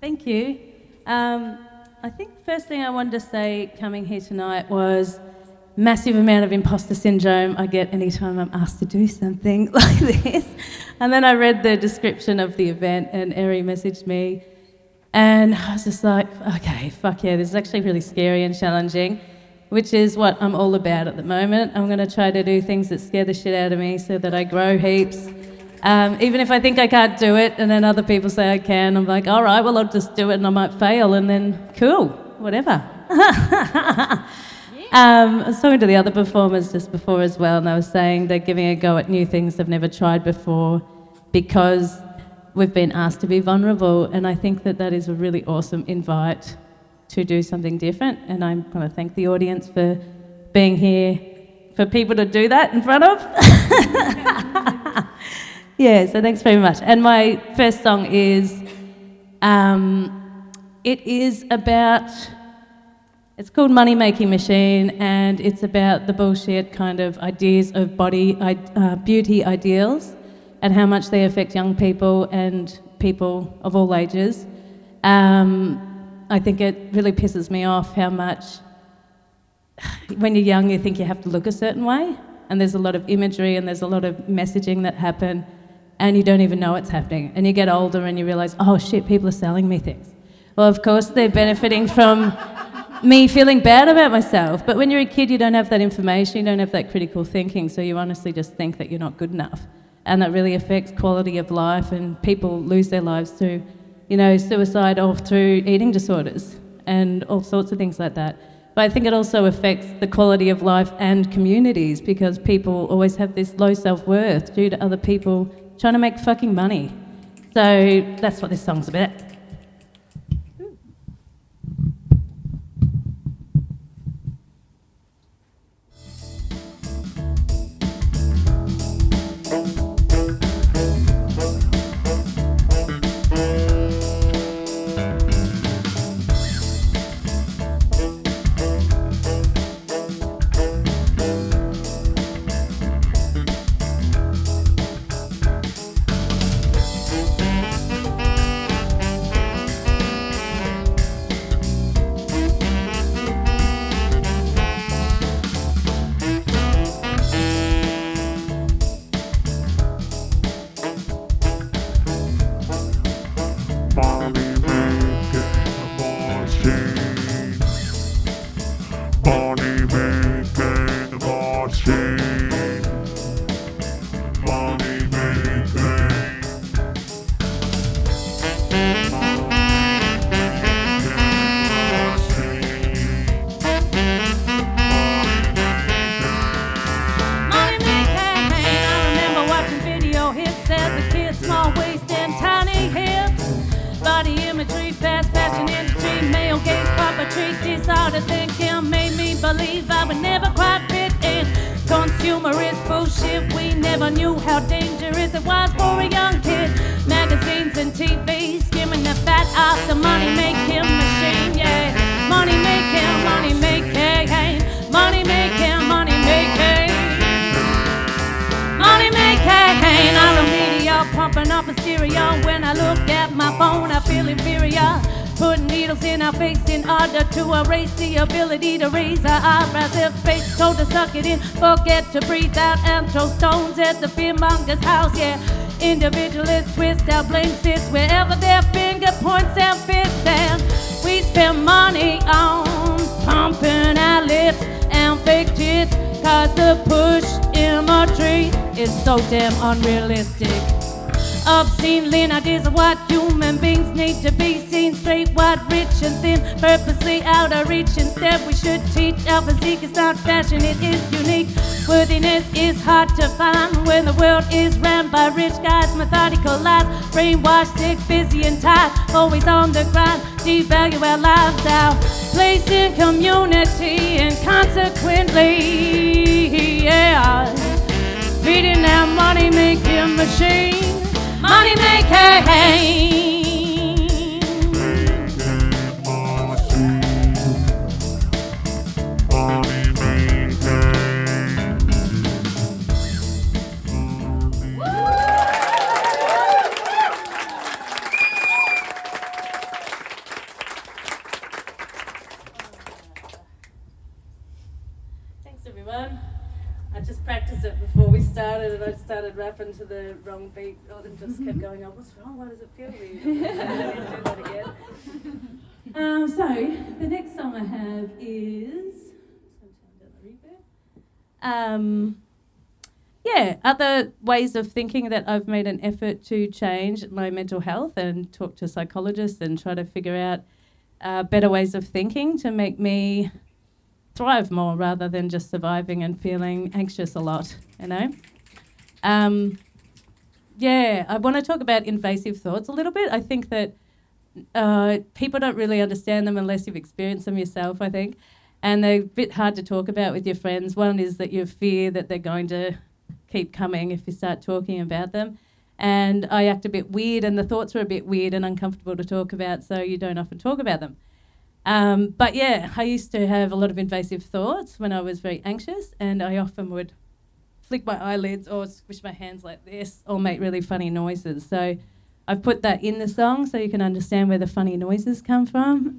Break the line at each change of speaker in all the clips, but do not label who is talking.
Thank you. I think first thing I wanted to say coming here tonight was massive amount of imposter syndrome I get anytime I'm asked to do something like this. And then I read the description of the event and Eri messaged me and I was just like, okay, fuck yeah, this is actually really scary and challenging, which is what I'm all about at the moment. I'm going to try to do things that scare the shit out of me so that I grow heaps. Even if I think I can't do it and then other people say I can, I'm like, all right, well, I'll just do it and I might fail and then cool, whatever. I was talking to the other performers just before as well, and they were saying they're giving a go at new things they've never tried before because we've been asked to be vulnerable, and I think that that is a really awesome invite to do something different, and I want to thank the audience for being here for people to do that in front of. Yeah, so thanks very much. And my first song is, it's called Money Making Machine, and it's about the bullshit kind of ideas of beauty ideals and how much they affect young people and people of all ages. I think it really pisses me off how much, when you're young, you think you have to look a certain way, and there's a lot of imagery and there's a lot of messaging that happen, and you don't even know it's happening. And you get older and you realise, oh shit, people are selling me things. Well, of course, they're benefiting from me feeling bad about myself. But when you're a kid, you don't have that information, you don't have that critical thinking, so you honestly just think that you're not good enough. And that really affects quality of life, and people lose their lives through, suicide or through eating disorders and all sorts of things like that. But I think it also affects the quality of life and communities because people always have this low self-worth due to other people trying to make fucking money. So that's what this song's about.
Forget to breathe out and throw stones at the fearmonger's house, yeah. Individualists twist our blame sits wherever their finger points and fits, and we spend money on pumping our lips and fake tits, cause the push imagery is so damn unrealistic. Obscene lean ideas of what human beings need to be seen, straight, wide, rich and thin, purposely out of reach. Instead we should teach our physique is not fashion, it is unique. Worthiness is hard to find when the world is ran by rich guys, methodical lies, brainwashed, sick, busy and tired, always on the grind, devalue our lives, our place in community, and consequently, yeah, feeding our money-making machine. Money making.
started rapping to the wrong beat and just kept going, oh, what's wrong? Why does it feel weird? I didn't do that again. So, the next song I have is... other ways of thinking that I've made an effort to change my mental health and talk to psychologists and try to figure out better ways of thinking to make me thrive more rather than just surviving and feeling anxious a lot, you know? I want to talk about invasive thoughts a little bit. I think that people don't really understand them unless you've experienced them yourself, I think. And they're a bit hard to talk about with your friends. One is that you fear that they're going to keep coming if you start talking about them. And I act a bit weird, and the thoughts are a bit weird and uncomfortable to talk about, so you don't often talk about them. I used to have a lot of invasive thoughts when I was very anxious, and I often would flick my eyelids or squish my hands like this or make really funny noises. So I've put that in the song so you can understand where the funny noises come from.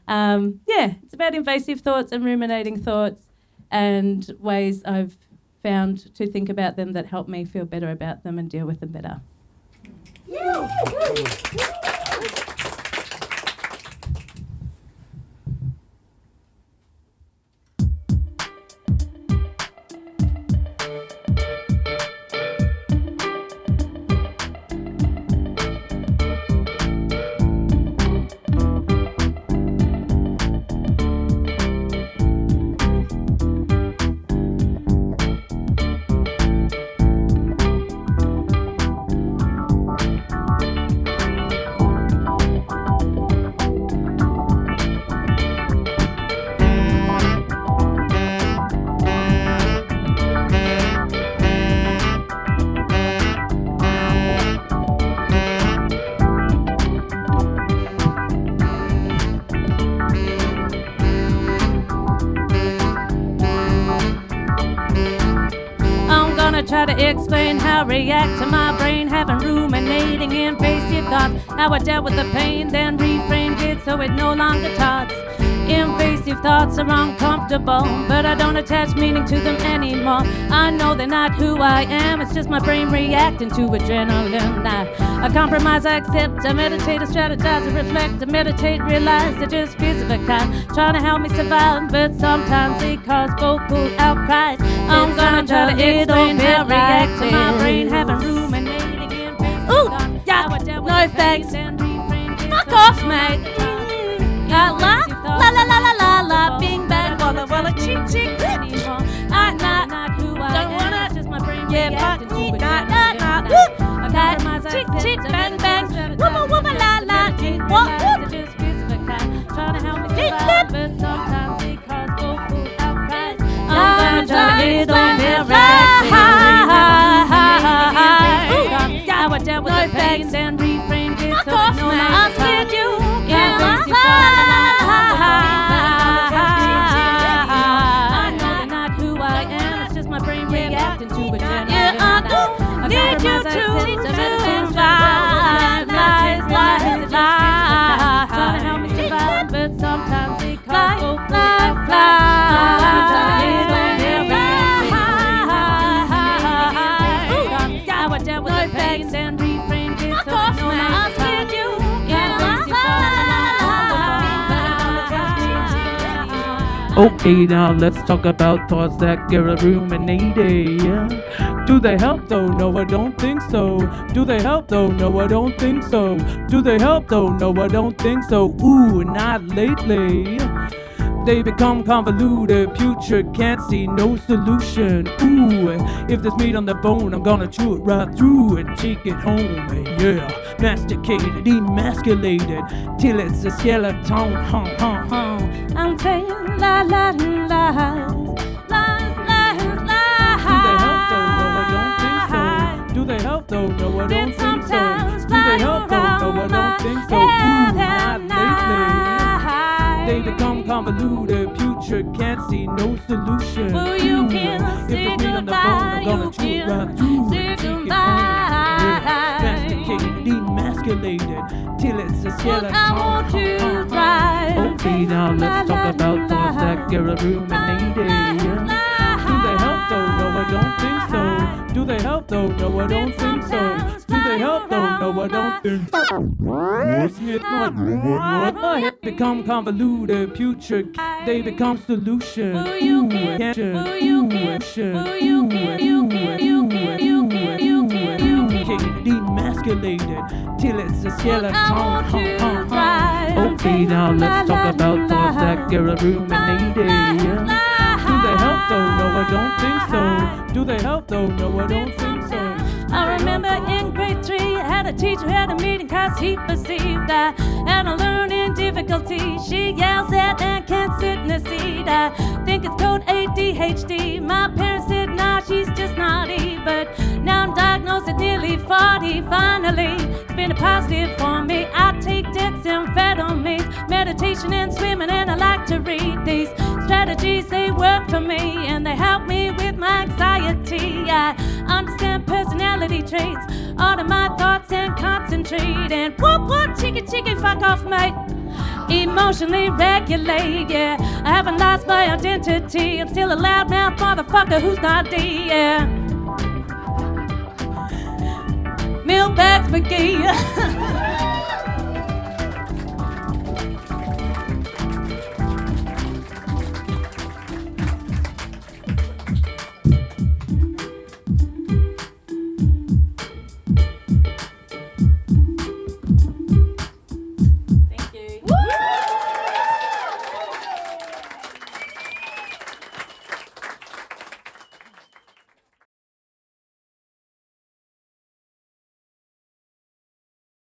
It's about invasive thoughts and ruminating thoughts and ways I've found to think about them that help me feel better about them and deal with them better. Try to explain how I react to my brain having ruminating invasive thoughts, how I dealt with the pain, then reframed it so it no longer talks. Invasive thoughts are uncomfortable, but I don't attach meaning to them anymore. I know they're not who I am, it's just my brain reacting to adrenaline. I compromise, I accept, I meditate, I strategize, I reflect, I meditate, realize they're just fears of a kind, trying to help me survive, but sometimes they cause vocal outcries. I'm gonna try to explain how I react to my brain having ruminating invasive thoughts. Ooh, yeah, no thanks. Fuck off, mate. La la la la la la la, bing bang, walla walla, chick chick. I'm not who I am, just my brain reacting to it. Chick chick, bang bang, wubba wubba la la, what? Just fears of a kind, trying to help me survive, but sometimes they cause vocal outcries. I'm gonna try to explain how I dealt with the pain, then reframed it so it no longer talks. Invasive thoughts I know they're not who I am, it's just my brain reacting to it. I need you to survive, lies, trying to help me survive, but sometimes they cause vocal how I dealt with the pain, then reframed it so it no longer talks.
Okay, now let's talk about thoughts that get ruminated. Yeah. Do they help though? No, I don't think so. Do they help though? No, I don't think so. Do they help though? No, I don't think so. Ooh, not lately. They become convoluted, future can't see no solution. Ooh, if there's meat on the bone, I'm gonna chew it right through and take it home. Yeah, masticated, emasculated, till it's a skeleton.
I'm telling lies, lies, lies, lies, lies.
Do they help though? No, I don't think so. Do they help though? No, I don't think so.
Sometimes
Do they help though? No, I don't think so. Ooh, not lately. They become convoluted, future can't see no solution.
Well, you can say goodbye, you can say goodbye.
Masticated, emasculated, till it's a skeleton.
I want to drive.
Okay, now let's talk about thoughts that get ruminated. Do they help though? No, I don't think so. Do they help though? No, I don't think so. Do they help though? No, I don't think so. My head become convoluted, putrid. They become solution. Demasculated till it's a skeleton. Okay, now let's talk about thoughts that get ruminated. Do they help though? No, I don't think so. Do they help though? No, I don't think so.
I remember in grade 3, I had a teacher at a meeting cause he perceived I had a learning difficulty. She yells at and can't sit in a seat. I think it's called ADHD. My parents said, nah, she's just naughty. But now I'm diagnosed at nearly 40. Finally, it's been a positive for me. I take dexamphetamines, meditation and swimming, and I like to read these strategies. They work for me and they help me with my anxiety. I understand personality traits, order my thoughts and concentrate. And whoop, chicky, fuck off, mate. Emotionally regulate, yeah. I haven't lost my identity. I'm still a loudmouth motherfucker who's not D, yeah. Millbags, Magee.